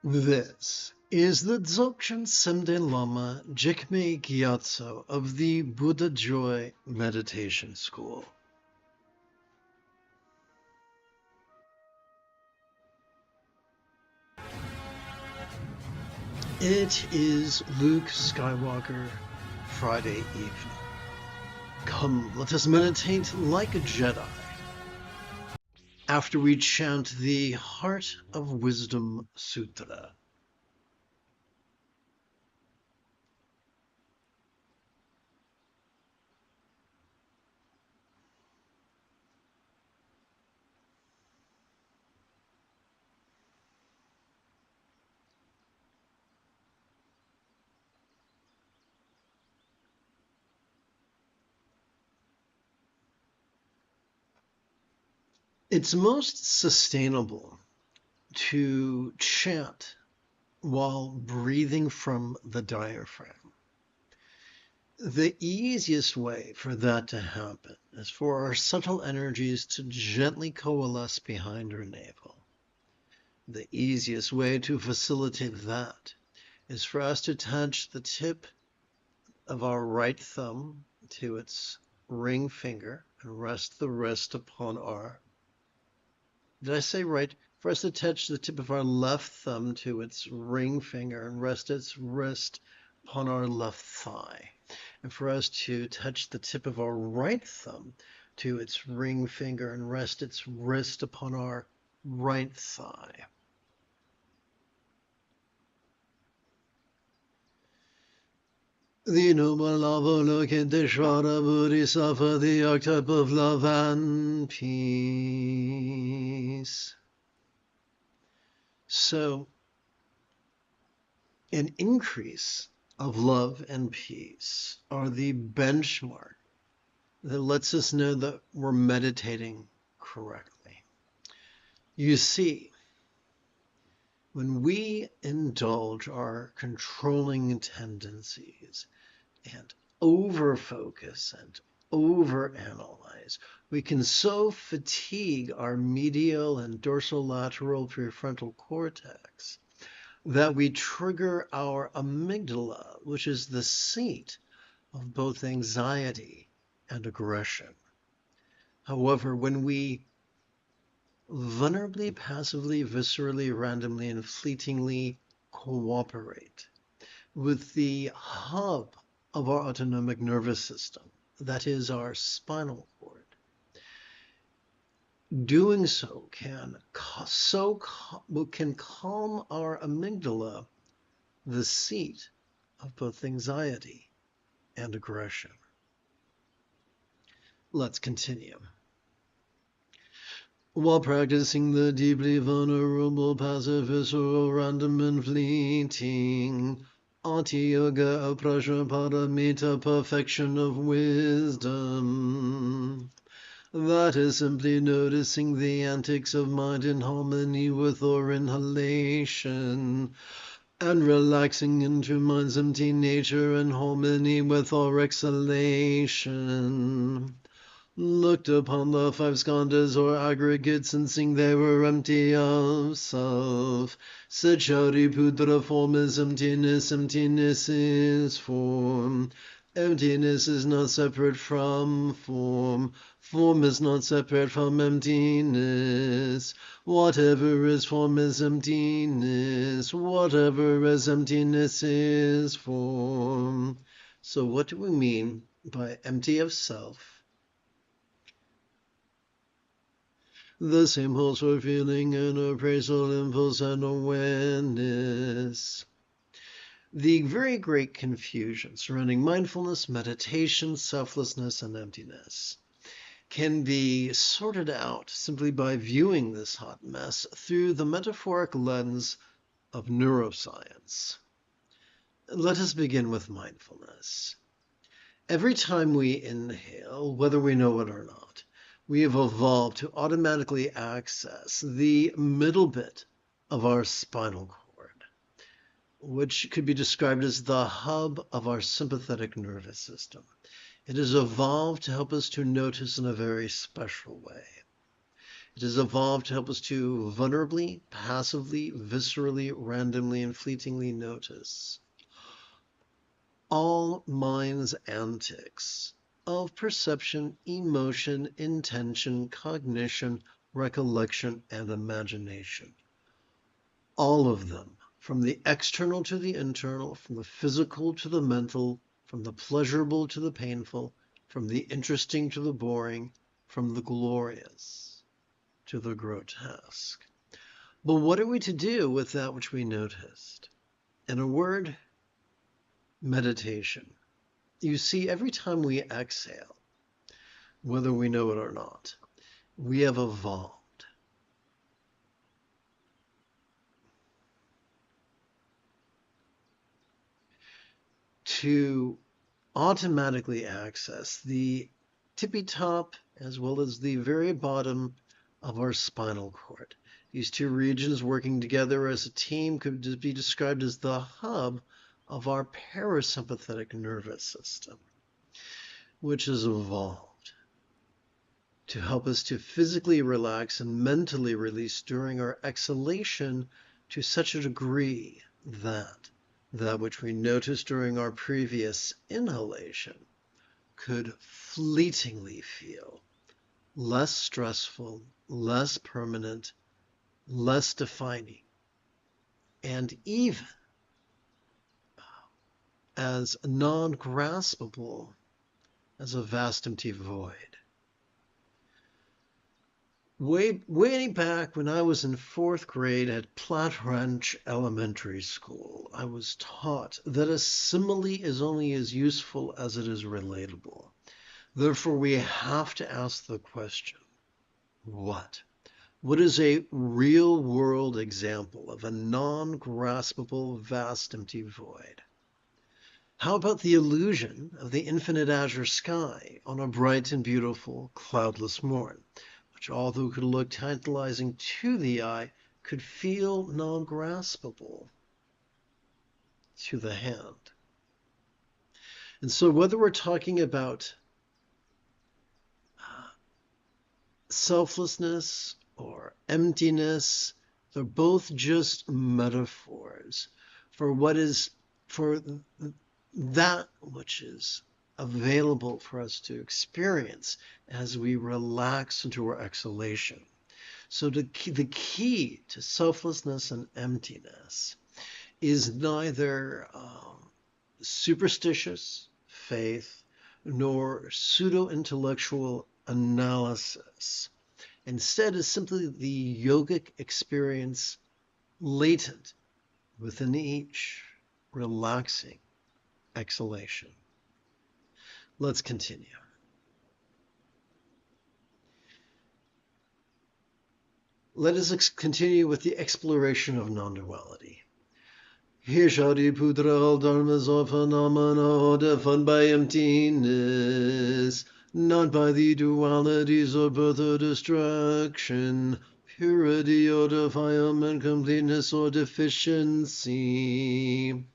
This is the Dzogchen Semde Lama Jigme Gyatso of the Buddha Joy Meditation School. It is Luke Skywalker Friday evening. Come, let us meditate like a Jedi. After we chant the Heart of Wisdom Sutra. It's most sustainable to chant while breathing from the diaphragm. The easiest way for that to happen is for our subtle energies to gently coalesce behind our navel. The easiest way to facilitate that is for us to touch the tip of our right thumb to its ring finger and rest the wrist upon our Did I say right? For us to touch the tip of our left thumb to its ring finger and rest its wrist upon our left thigh. And for us to touch the tip of our right thumb to its ring finger and rest its wrist upon our right thigh. The noble Avalokiteshvara Bodhisattva, the archetype of love and peace. So, an increase of love and peace are the benchmark that lets us know that we're meditating correctly. You see, when we indulge our controlling tendencies and overfocus and overanalyze, we can so fatigue our medial and dorsolateral prefrontal cortex that we trigger our amygdala, which is the seat of both anxiety and aggression. However, when we vulnerably, passively, viscerally, randomly, and fleetingly cooperate with the hub of our autonomic nervous system, that is our spinal cord, doing so can calm our amygdala, the seat of both anxiety and aggression. Let's continue. While practicing the deeply vulnerable, passive, visceral, random, and fleeting Ati Yoga Prajnaparamita perfection of wisdom, that is simply noticing the antics of mind in harmony with our inhalation and relaxing into mind's empty nature and harmony with our exhalation. Looked upon the five skandhas or aggregates and seeing they were empty of self. Said Shariputra, form is emptiness, emptiness is form. Emptiness is not separate from form. Form is not separate from emptiness. Whatever is form is emptiness. Whatever is emptiness is form. So what do we mean by empty of self? The same holds for feeling and appraisal, impulse and awareness. The very great confusion surrounding mindfulness, meditation, selflessness, and emptiness can be sorted out simply by viewing this hot mess through the metaphoric lens of neuroscience. Let us begin with mindfulness. Every time we inhale, whether we know it or not, we have evolved to automatically access the middle bit of our spinal cord, which could be described as the hub of our sympathetic nervous system. It has evolved to help us to notice in a very special way. It has evolved to help us to vulnerably, passively, viscerally, randomly, and fleetingly notice all mind's antics of perception, emotion, intention, cognition, recollection, and imagination. All of them, from the external to the internal, from the physical to the mental, from the pleasurable to the painful, from the interesting to the boring, from the glorious to the grotesque. But what are we to do with that which we noticed? In a word, meditation. You see, every time we exhale, whether we know it or not, we have evolved to automatically access the tippy top as well as the very bottom of our spinal cord. These two regions working together as a team could be described as the hub of our parasympathetic nervous system, which has evolved to help us to physically relax and mentally release during our exhalation to such a degree that which we noticed during our previous inhalation could fleetingly feel less stressful, less permanent, less defining, and even as non-graspable as a vast empty void. Way back when I was in 4th grade at Platte Ranch Elementary School, I was taught that a simile is only as useful as it is relatable. Therefore, we have to ask the question, what? What is a real-world example of a non-graspable, vast, empty void? How about the illusion of the infinite azure sky on a bright and beautiful, cloudless morn, which, although could look tantalizing to the eye, could feel non-graspable to the hand? And so whether we're talking about selflessness or emptiness, they're both just metaphors for that which is available for us to experience as we relax into our exhalation. So the key to selflessness and emptiness is neither superstitious faith nor pseudo-intellectual analysis. Instead, is simply the yogic experience latent within each relaxing exhalation. Let's continue. Let us continue with the exploration of non-duality. Hishari Putra Dharmas are phenomena defined by emptiness, not by the dualities of birth or destruction, purity or defilement, completeness or deficiency.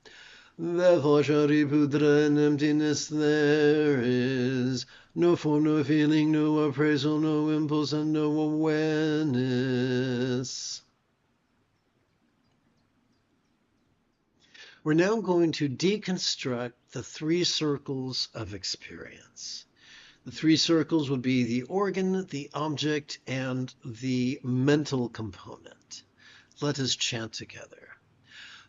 Therefore, Shariputra, in emptiness there is no form, no feeling, no appraisal, no impulse, and no awareness. We're now going to deconstruct the 3 circles of experience. The 3 circles would be the organ, the object, and the mental component. Let us chant together.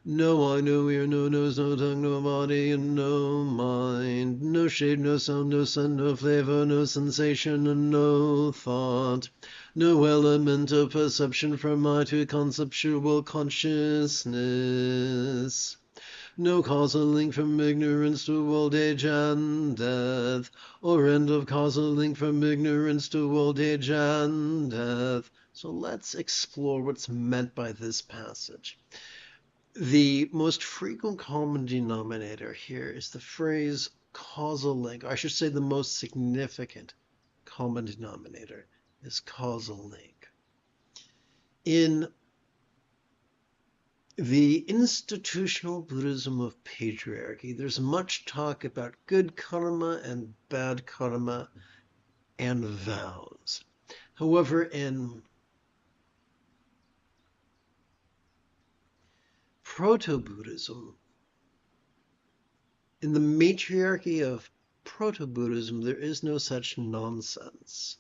No eye, no ear, no nose, no tongue, no body, and no mind. No shape, no sound, no scent, no flavor, no sensation, and no thought. No element of perception from eye to conceptual consciousness. No causal link from ignorance to old age and death, or end of causal link from ignorance to old age and death. So let's explore what's meant by this passage. The most frequent common denominator here is the phrase causal link. I should say the most significant common denominator is causal link. In the institutional Buddhism of patriarchy, there's much talk about good karma and bad karma and vows. However, in proto-Buddhism, in the matriarchy of proto-Buddhism, there is no such nonsense.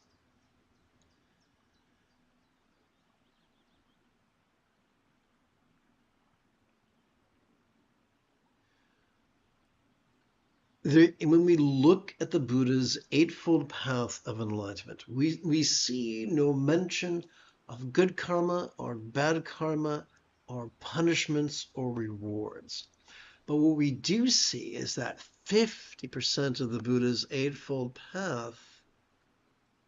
When we look at the Buddha's eightfold path of enlightenment, we see no mention of good karma or bad karma or punishments or rewards. But what we do see is that 50% of the Buddha's eightfold path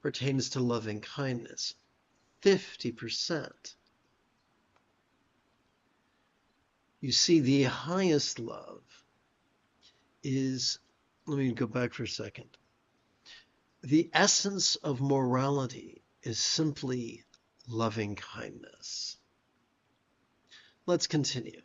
pertains to loving kindness. 50%. You see, the highest love is, let me go back for a second. The essence of morality is simply loving kindness. Let's continue.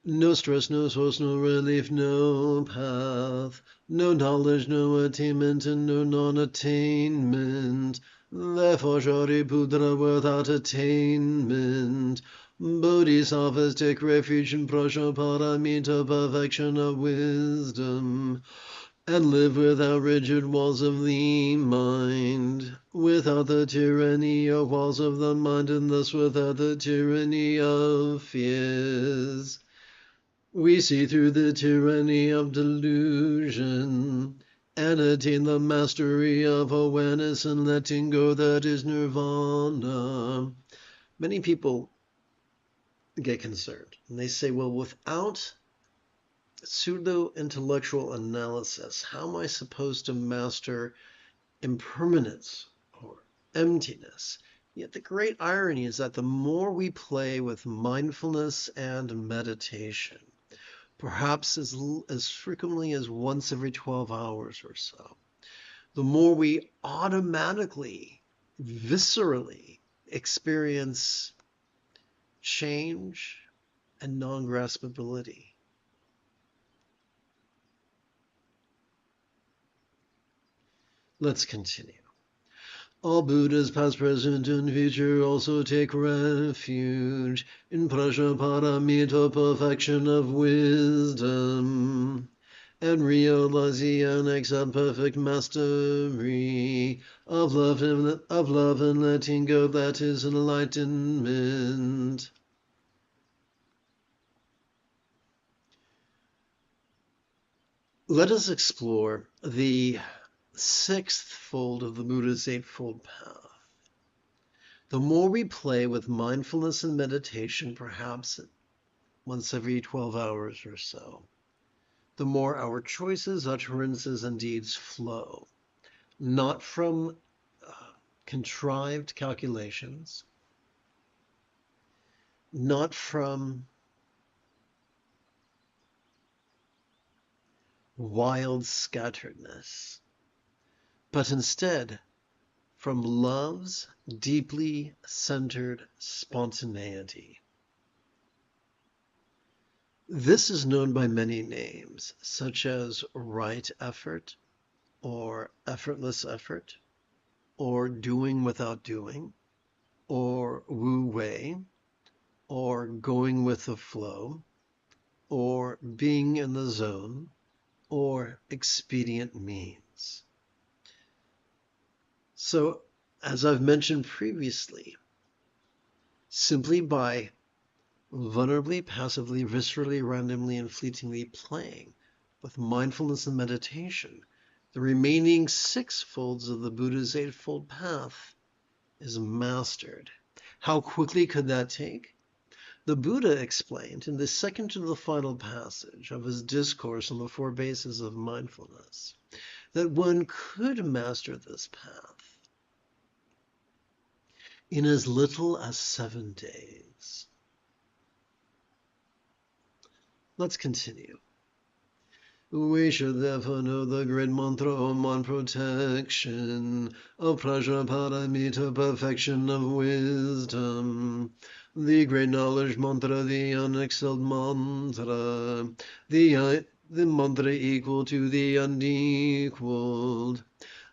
No stress, no source, no relief, no path, no knowledge, no attainment, and no non-attainment. Therefore, Shariputra without attainment. Bodhisattvas take refuge in Prajnaparamita, perfection of wisdom, and live without rigid walls of the mind, without the tyranny of walls of the mind, and thus without the tyranny of fears. We see through the tyranny of delusion and attain the mastery of awareness and letting go, that is nirvana. Many people get concerned and they say, well, without pseudo-intellectual analysis, how am I supposed to master impermanence or emptiness? Yet the great irony is that the more we play with mindfulness and meditation, perhaps as frequently as once every 12 hours or so, the more we automatically, viscerally experience change and non-graspability. Let's continue. All Buddhas, past, present, and future, also take refuge in Prajnaparamita, perfection of wisdom, and realize the unaccept perfect mastery of love and letting go, that is enlightenment. Let us explore the sixth fold of the Buddha's eightfold path. The more we play with mindfulness and meditation, perhaps once every 12 hours or so, the more our choices, utterances, and deeds flow, not from contrived calculations, not from wild scatteredness, but instead from love's deeply centered spontaneity. This is known by many names, such as right effort, or effortless effort, or doing without doing, or wu wei, or going with the flow, or being in the zone, or expedient means. So, as I've mentioned previously, simply by vulnerably, passively, viscerally, randomly, and fleetingly playing with mindfulness and meditation, the remaining six folds of the Buddha's eightfold path is mastered. How quickly could that take? The Buddha explained in the second to the final passage of his discourse on the four bases of mindfulness that one could master this path in as little as 7 days. Let's continue. We should therefore know the great mantra Om on protection of Prajnaparamita, perfection of wisdom, the great knowledge mantra, the unexcelled mantra, the mantra equal to the unequaled.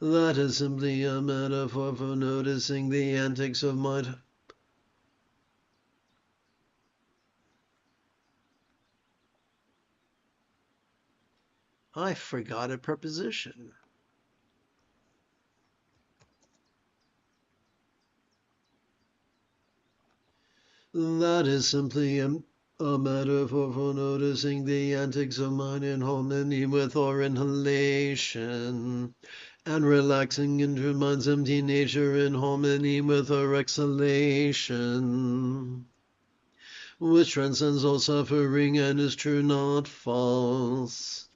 That is simply a metaphor for noticing the antics of mind. I forgot a preposition. That is simply a metaphor for noticing the antics of mind in harmony with our inhalation, and relaxing into mind's empty nature in harmony with our exhalation, which transcends all suffering and is true, not false.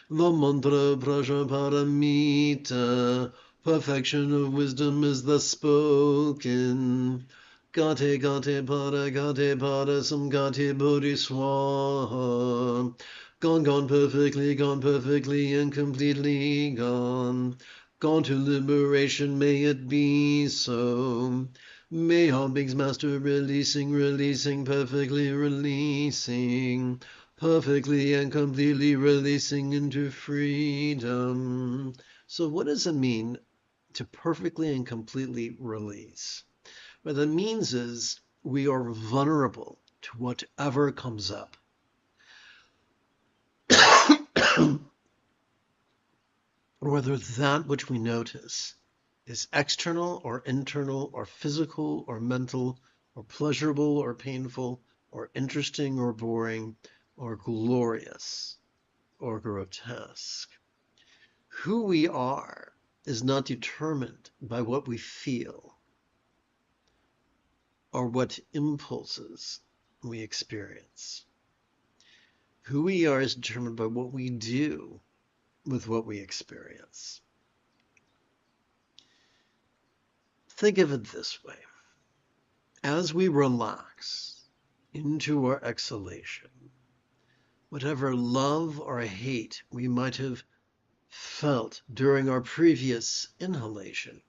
The mantra Prajnaparamita, perfection of wisdom, is thus spoken. Gate gate pada samgate bodhiswaha. Gone perfectly and completely gone. Gone to liberation, may it be so. May all beings master releasing, perfectly releasing. Perfectly and completely releasing into freedom. So what does it mean to perfectly and completely release? What that means is we are vulnerable to whatever comes up. Whether that which we notice is external or internal or physical or mental or pleasurable or painful or interesting or boring or glorious or grotesque. Who we are is not determined by what we feel or what impulses we experience. Who we are is determined by what we do with what we experience. Think of it this way. As we relax into our exhalation, whatever love or hate we might have felt during our previous inhalation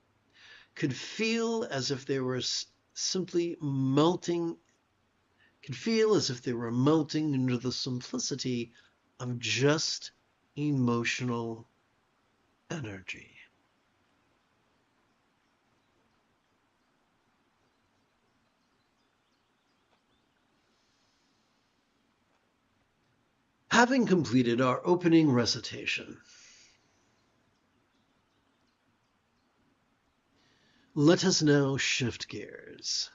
could feel as if they were simply melting, could feel as if they were melting into the simplicity of just emotional energy. Having completed our opening recitation, let us now shift gears.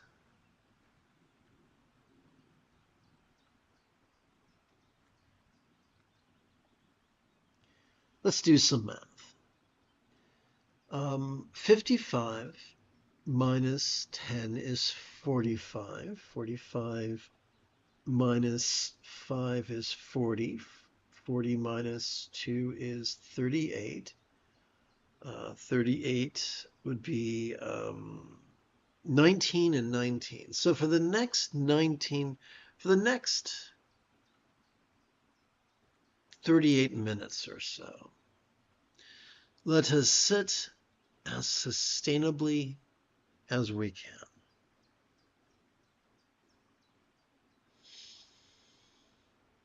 Let's do some math. 55 minus 10 is 45. 45 minus 5 is 40. 40 minus 2 is 38. 38 would be 19 and 19. So for the next 38 minutes or so, let us sit as sustainably as we can.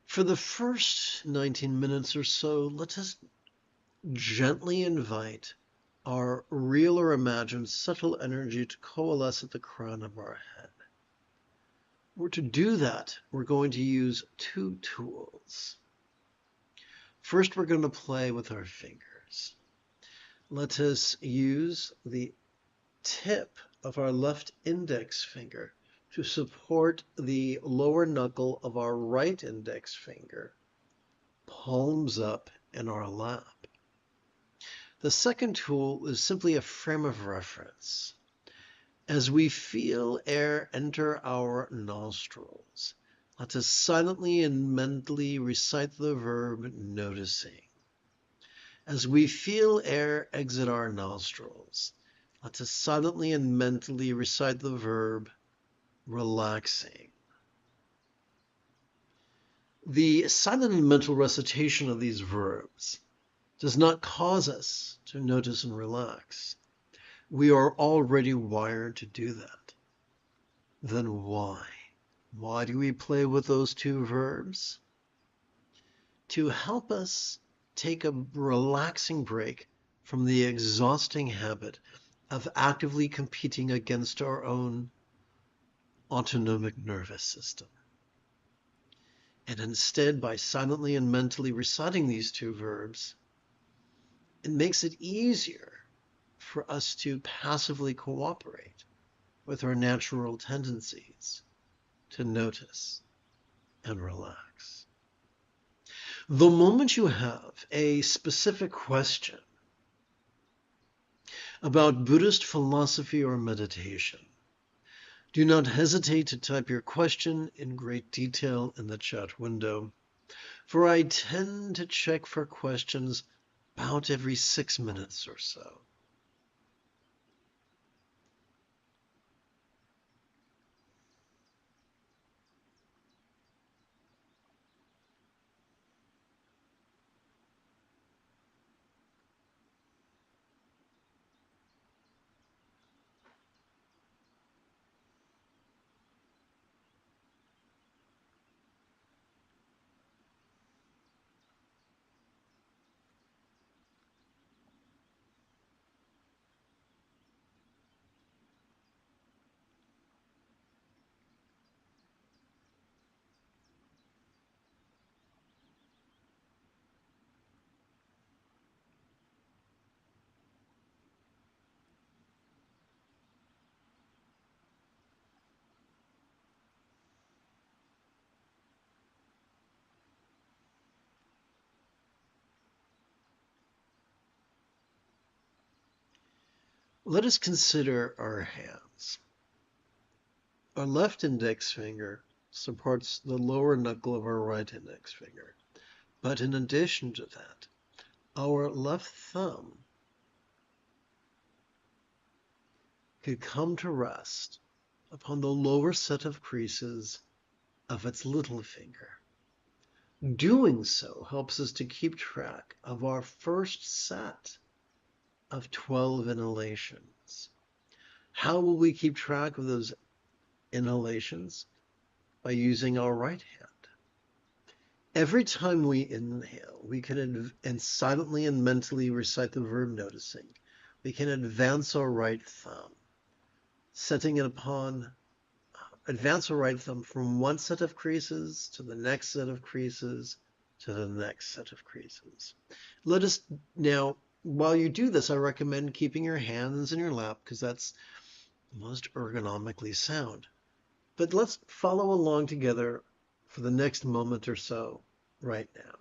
For the first 19 minutes or so, let us gently invite our real or imagined subtle energy to coalesce at the crown of our head. To do that, we're going to use two tools. First, we're going to play with our fingers. Let us use the tip of our left index finger to support the lower knuckle of our right index finger, palms up in our lap. The second tool is simply a frame of reference. As we feel air enter our nostrils, let us silently and mentally recite the verb noticing. As we feel air exit our nostrils, let us silently and mentally recite the verb relaxing. The silent and mental recitation of these verbs does not cause us to notice and relax. We are already wired to do that. Then why? Why do we play with those two verbs? To help us take a relaxing break from the exhausting habit of actively competing against our own autonomic nervous system. And instead, by silently and mentally reciting these two verbs, it makes it easier for us to passively cooperate with our natural tendencies to notice and relax. The moment you have a specific question about Buddhist philosophy or meditation, do not hesitate to type your question in great detail in the chat window, for I tend to check for questions about every 6 minutes or so. Let us consider our hands. Our left index finger supports the lower knuckle of our right index finger. But in addition to that, our left thumb could come to rest upon the lower set of creases of its little finger. Doing so helps us to keep track of our first set of 12 inhalations. How will we keep track of those inhalations? By using our right hand. Every time we inhale, we can silently and mentally recite the verb noticing. We can advance our right thumb, advance our right thumb from one set of creases to the next set of creases to the next set of creases. Let us now, while you do this, I recommend keeping your hands in your lap because that's most ergonomically sound. But let's follow along together for the next moment or so right now.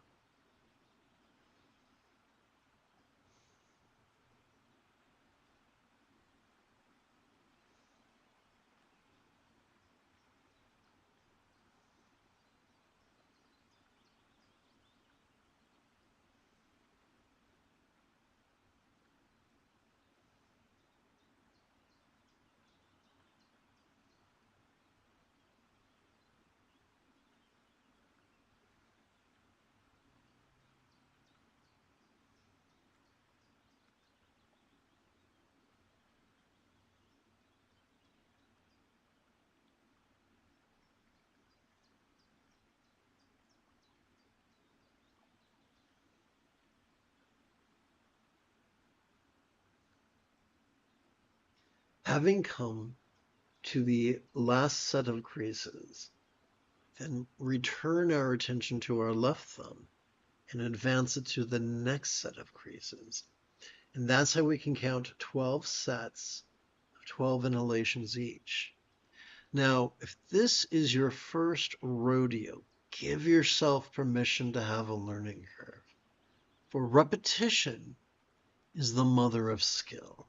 Having come to the last set of creases, then return our attention to our left thumb and advance it to the next set of creases. And that's how we can count 12 sets of 12 inhalations each. Now, if this is your first rodeo, give yourself permission to have a learning curve. For repetition is the mother of skill.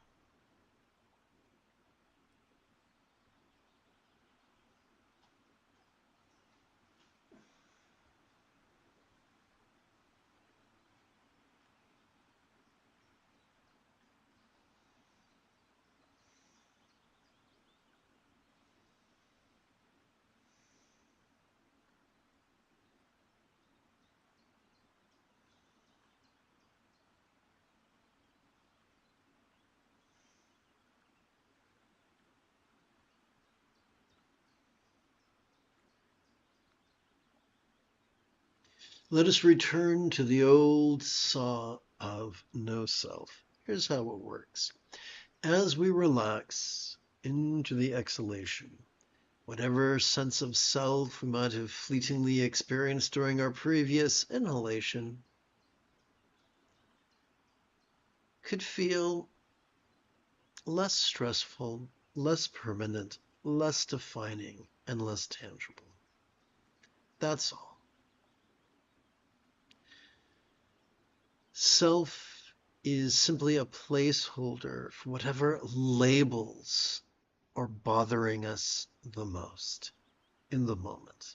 Let us return to the old saw of no self. Here's how it works. As we relax into the exhalation, Whatever sense of self we might have fleetingly experienced during our previous inhalation could feel less stressful, less permanent, less defining, and less tangible. That's all. Self is simply a placeholder for whatever labels are bothering us the most in the moment.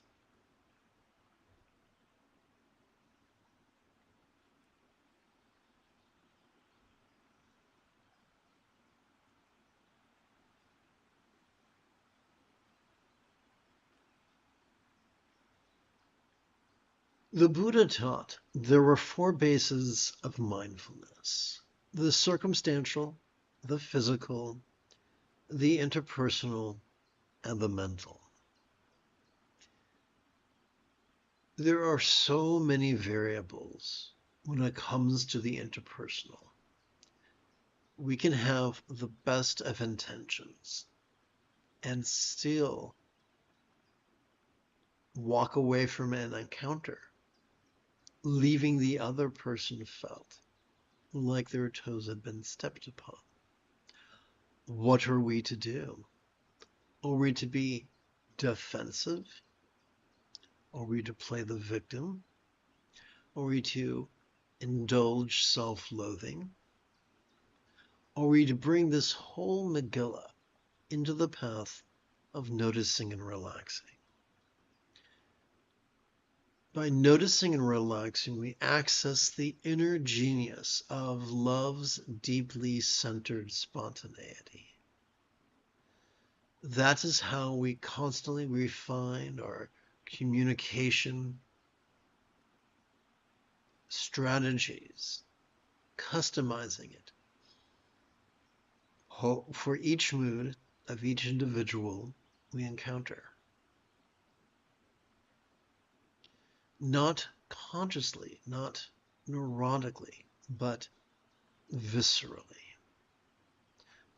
The Buddha taught there were four bases of mindfulness: the circumstantial, the physical, the interpersonal, and the mental. There are so many variables when it comes to the interpersonal. We can have the best of intentions and still walk away from an encounter, leaving the other person felt like their toes had been stepped upon. What are we to do? Are we to be defensive? Are we to play the victim? Are we to indulge self-loathing? Are we to bring this whole Megillah into the path of noticing and relaxing? By noticing and relaxing, we access the inner genius of love's deeply centered spontaneity. That is how we constantly refine our communication strategies, customizing it for each mood of each individual we encounter. Not consciously, not neurotically, but viscerally.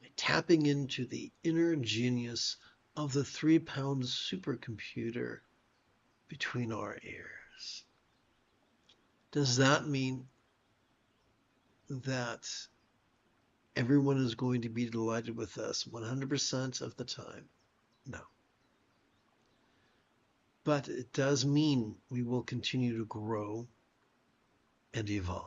By tapping into the inner genius of the 3-pound supercomputer between our ears. Does that mean that everyone is going to be delighted with us 100% of the time? No. But it does mean we will continue to grow and evolve.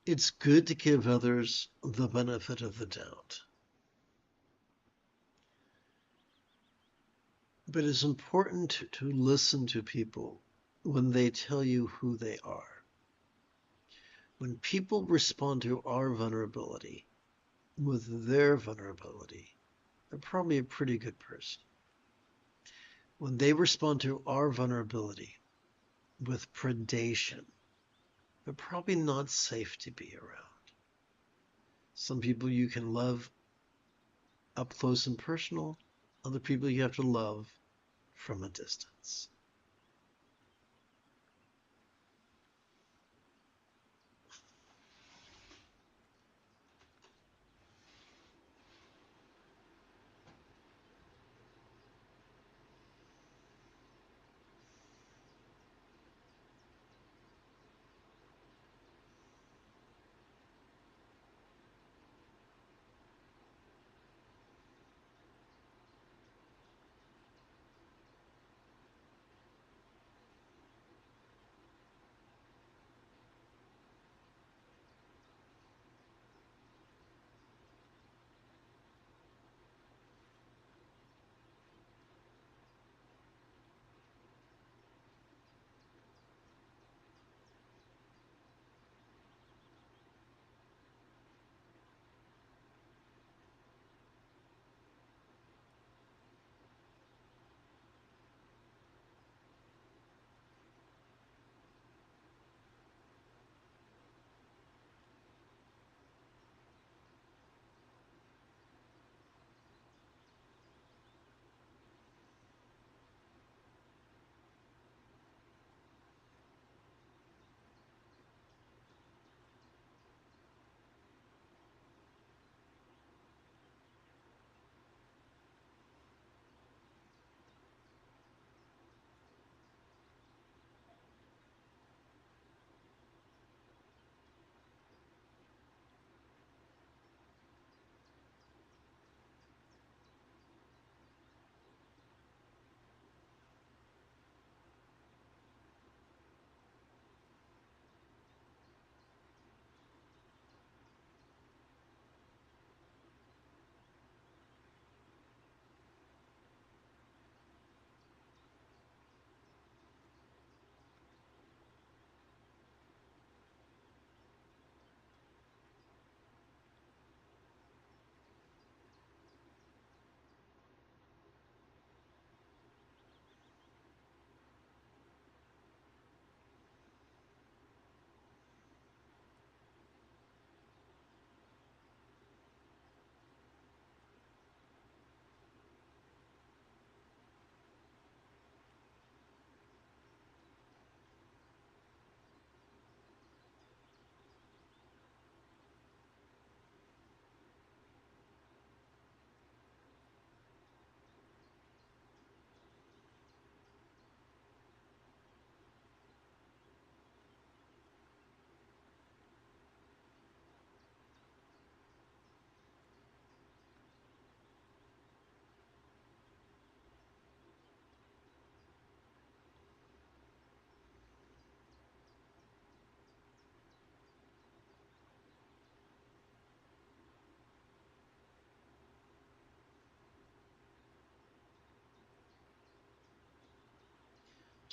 It's good to give others the benefit of the doubt. But it's important to listen to people when they tell you who they are. When people respond to our vulnerability with their vulnerability, they're probably a pretty good person. When they respond to our vulnerability with predation, they're probably not safe to be around. Some people you can love up close and personal, other people you have to love from a distance.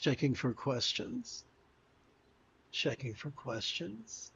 Checking for questions. Checking for questions.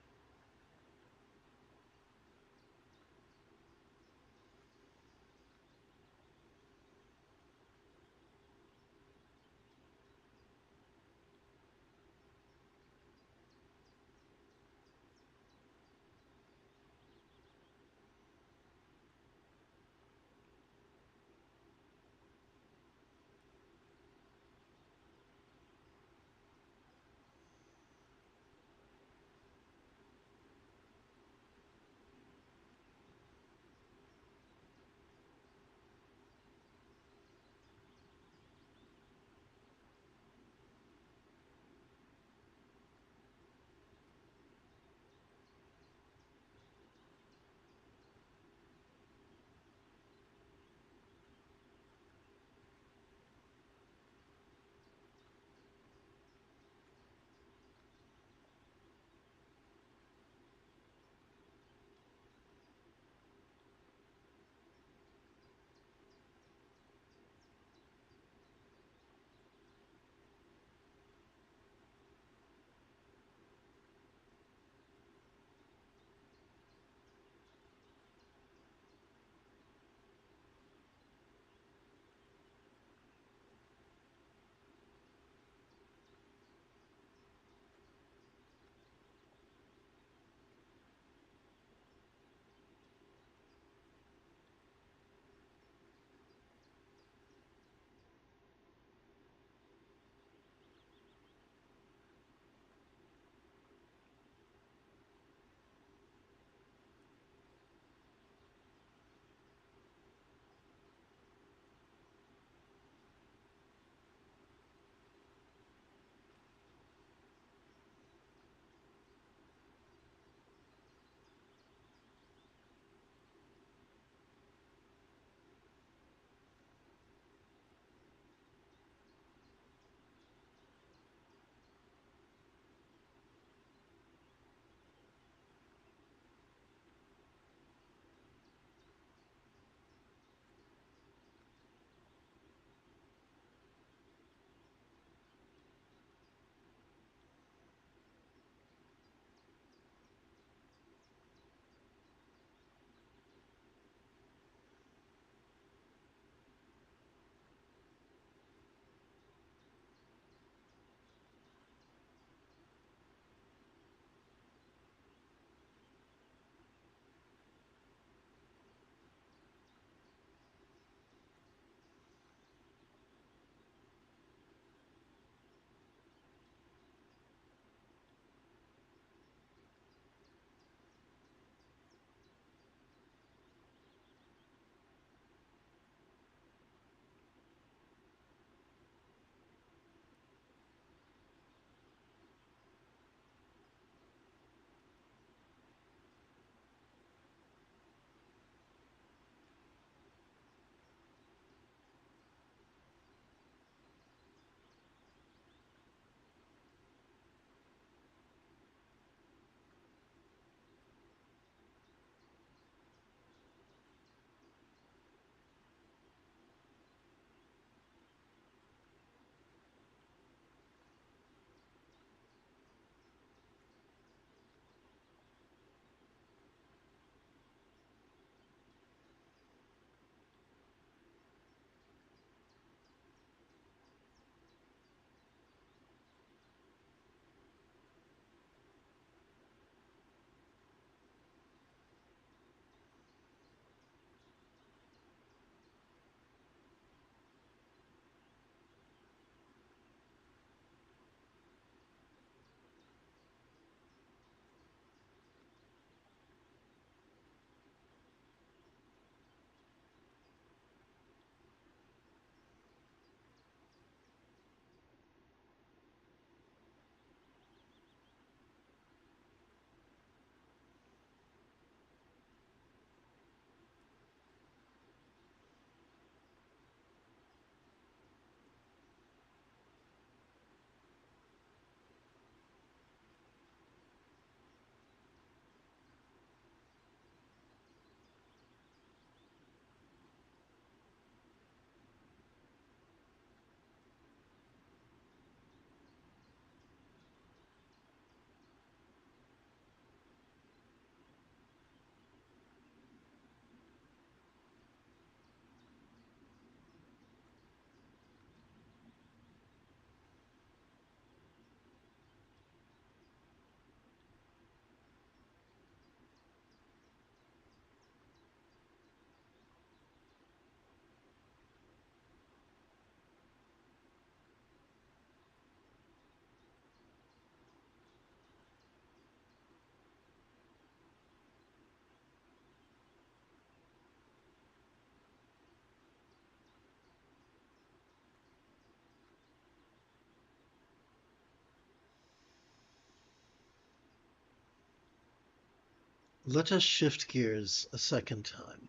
Let us shift gears a second time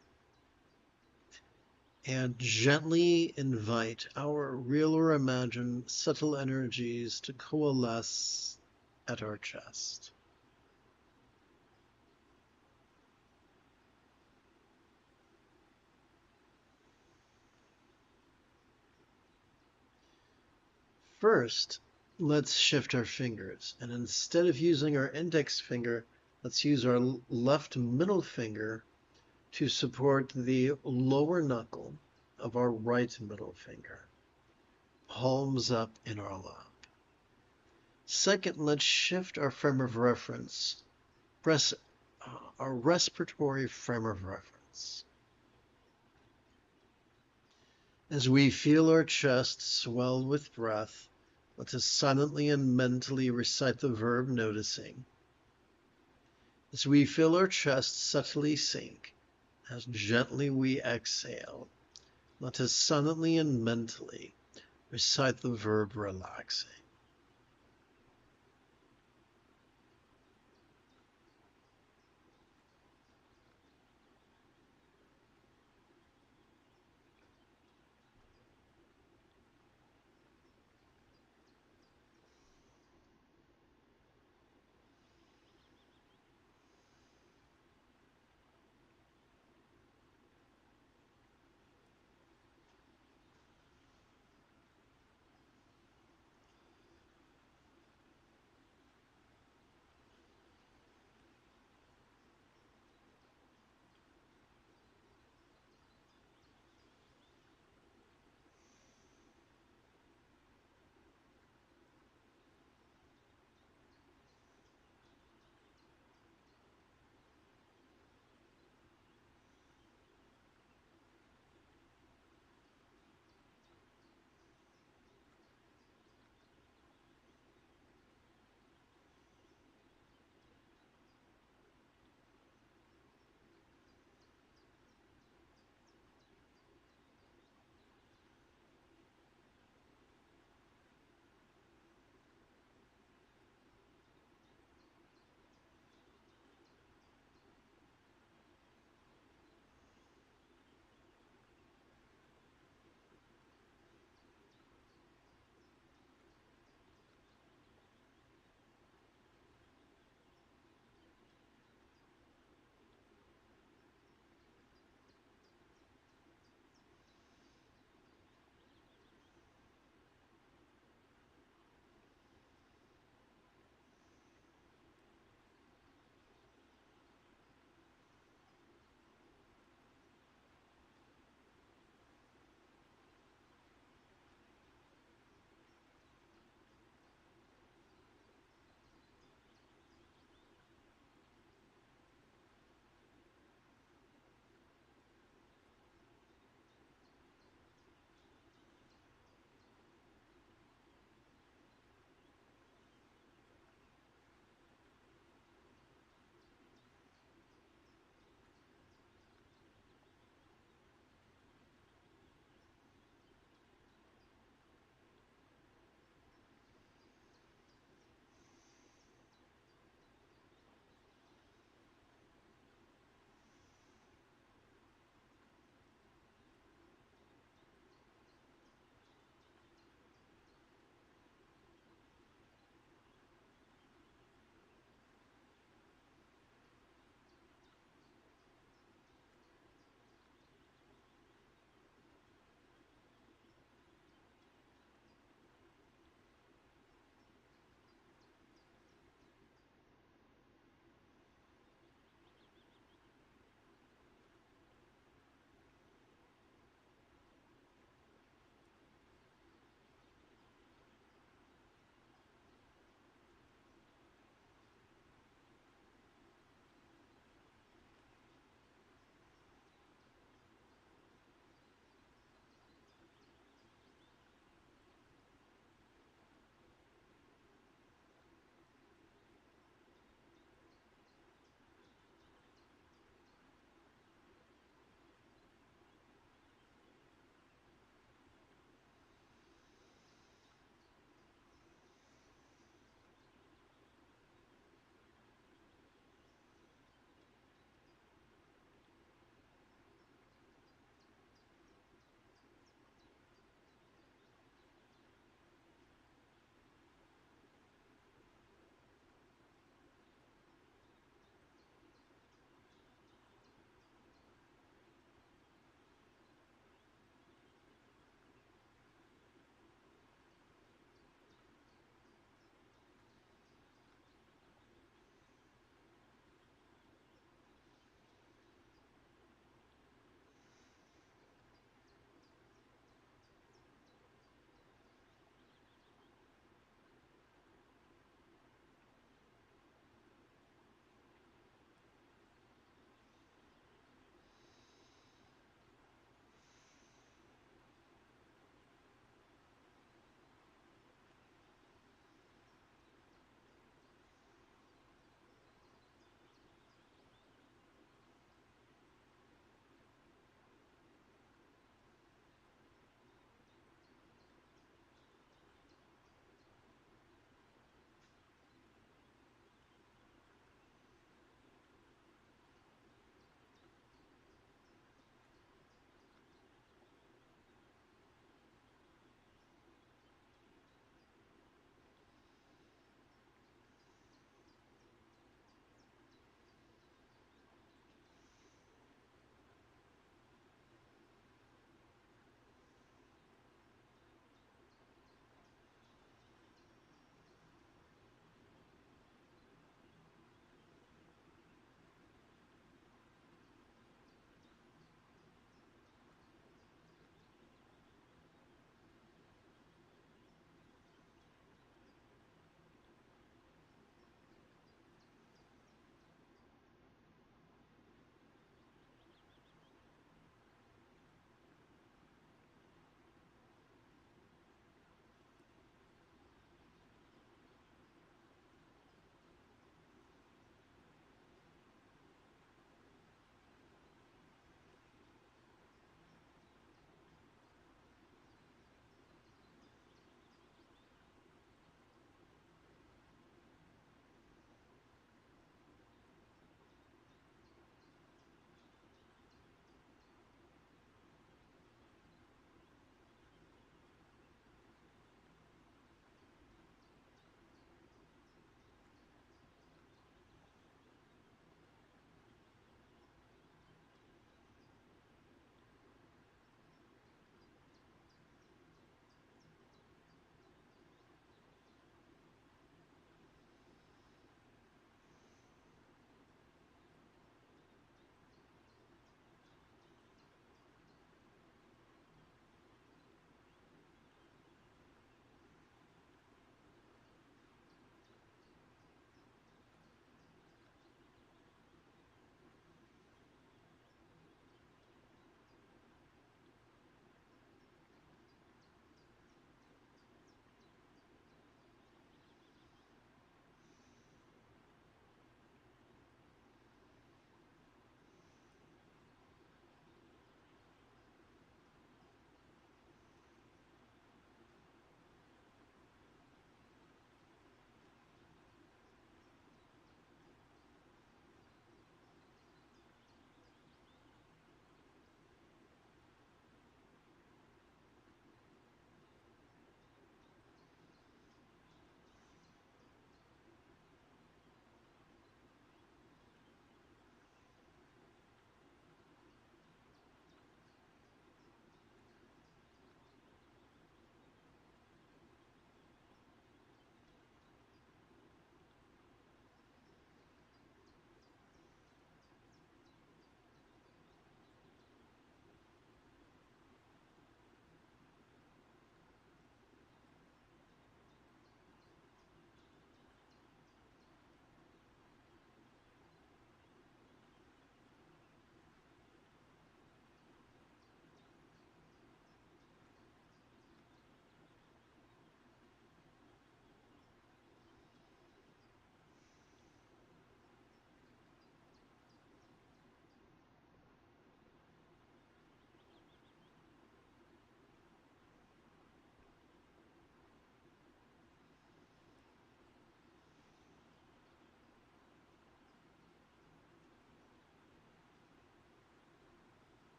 and gently invite our real or imagined subtle energies to coalesce at our chest. First, let's shift our fingers, and instead of using our index finger, let's use our left middle finger to support the lower knuckle of our right middle finger, palms up in our lap. Second, let's shift our frame of reference, our respiratory frame of reference. As we feel our chest swell with breath, let us silently and mentally recite the verb noticing. As we feel our chest subtly sink, as gently we exhale, let us silently and mentally recite the verb relaxing.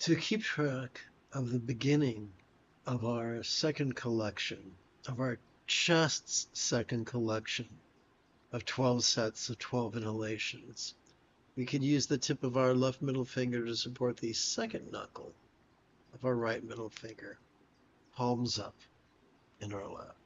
To keep track of the beginning of our second collection, of our chest's second collection of 12 sets of 12 inhalations, we could use the tip of our left middle finger to support the second knuckle of our right middle finger, palms up in our lap.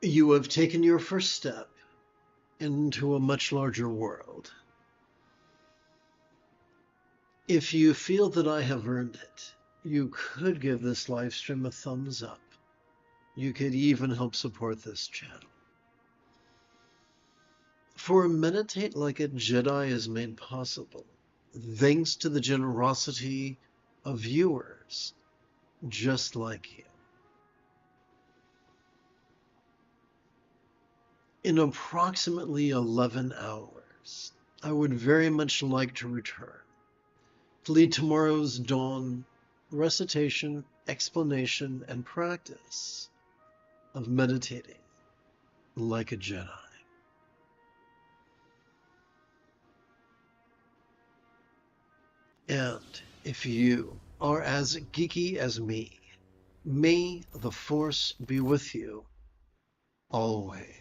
You have taken your first step into a much larger world. If you feel that I have earned it, you could give this live stream a thumbs up. You could even help support this channel. For Meditate Like a Jedi is made possible thanks to the generosity of viewers just like you. In approximately 11 hours, I would very much like to return to lead tomorrow's dawn recitation, explanation, and practice of meditating like a Jedi. And if you are as geeky as me, may the Force be with you always.